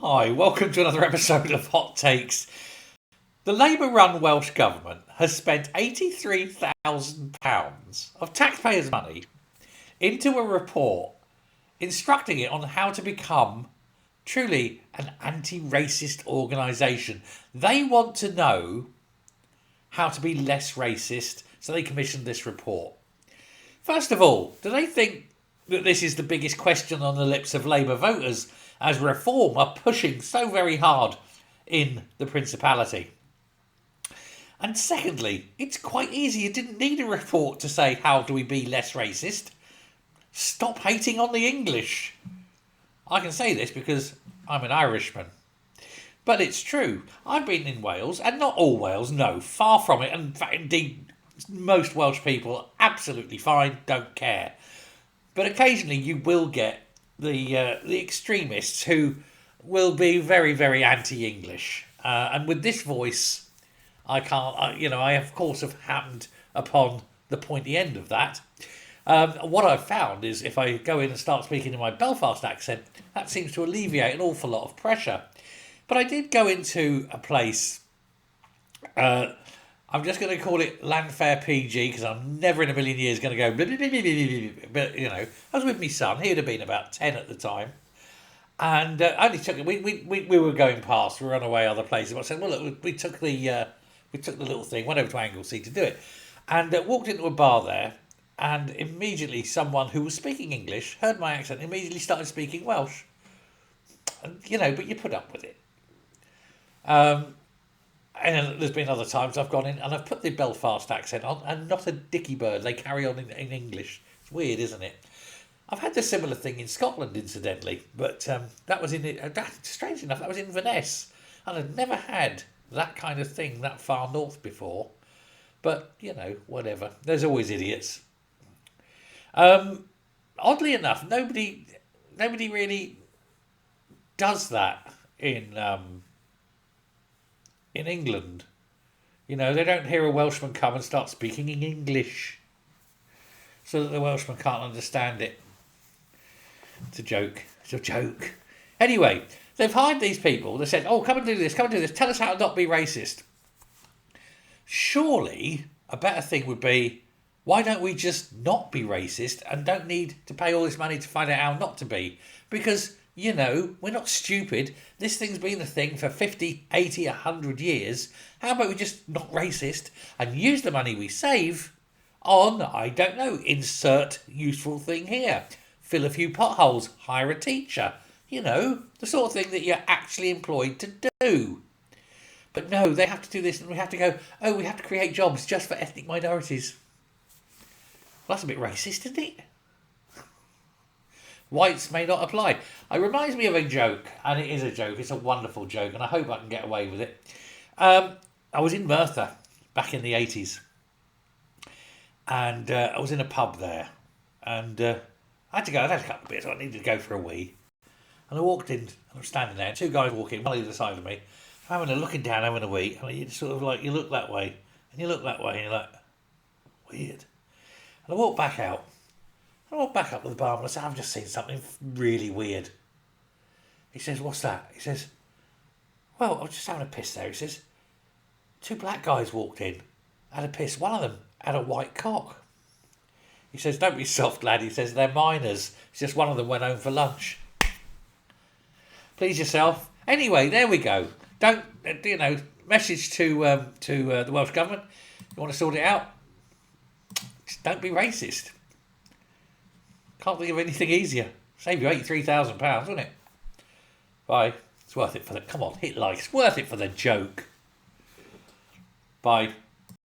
Hi, welcome to another episode of Hot Takes. The Labour-run Welsh Government has spent £83,000 of taxpayers' money into a report instructing it on how to become truly an anti-racist organisation. They want to know how to be less racist, so they commissioned this report. First of all, do they think that this is the biggest question on the lips of Labour voters as reform are pushing so very hard in the Principality? And secondly, it's quite easy. You didn't need a report to say how do we be less racist. Stop hating on the English. I can say this because I'm an Irishman. But it's true. I've been in Wales, and not all Wales, no, far from it. And indeed, most Welsh people are absolutely fine, don't care. But occasionally you will get the extremists who will be very, very anti-English. And with this voice, I of course have happened upon the pointy end of that. What I've found is if I go in and start speaking in my Belfast accent, that seems to alleviate an awful lot of pressure. But I did go into a place, I'm just going to call it Landfair PG because I'm never in a million years going to go blah, blah, blah, blah, blah, blah. But, I was with my son. He would have been about 10 at the time. And only took we were going past, we were on our way other places. I said, well, look, we took the little thing, went over to Anglesey to do it, and walked into a bar there, and immediately someone who was speaking English heard my accent, immediately started speaking Welsh. And, but you put up with it. And there's been other times I've gone in and I've put the Belfast accent on, and not a dicky bird. They carry on in English. It's weird, isn't it? I've had the similar thing in Scotland, incidentally, but that was strange enough, that was in Inverness, and I'd never had that kind of thing that far north before. But whatever. There's always idiots. Oddly enough, nobody really does that in England. They don't hear a Welshman come and start speaking in English so that the Welshman can't understand it. It's a joke. Anyway, they've hired these people. They said, come and do this, tell us how to not be racist. Surely a better thing would be, why don't we just not be racist and don't need to pay all this money to find out how not to be? Because we're not stupid. This thing's been a thing for 50, 80, 100 years. How about we just not racist and use the money we save on, I don't know, insert useful thing here. Fill a few potholes, hire a teacher. The sort of thing that you're actually employed to do. But no, they have to do this and we have to go, we have to create jobs just for ethnic minorities. Well, that's a bit racist, isn't it? Whites may not apply. It reminds me of a joke, and it is a joke. It's a wonderful joke, and I hope I can get away with it. I was in Merthyr back in the 80s, and I was in a pub there, and I had a couple of bits. I needed to go for a wee, and I walked in, and I'm standing there, and two guys walk in, one either side of me. I'm looking down, having a wee, and you sort of you look that way, and you look that way, and you're like, weird. And I walk back out. I walked back up to the barman and I said, I've just seen something really weird. He says, what's that? He says, well, I was just having a piss there. He says, two black guys walked in, had a piss. One of them had a white cock. He says, don't be soft, lad. He says, they're minors. It's just one of them went home for lunch. Please yourself. Anyway, there we go. Don't, message to the Welsh Government. You want to sort it out? Just don't be racist. Can't think of anything easier. Save you £83,000, wouldn't it? Bye. It's worth it for the... Come on, hit like. It's worth it for the joke. Bye.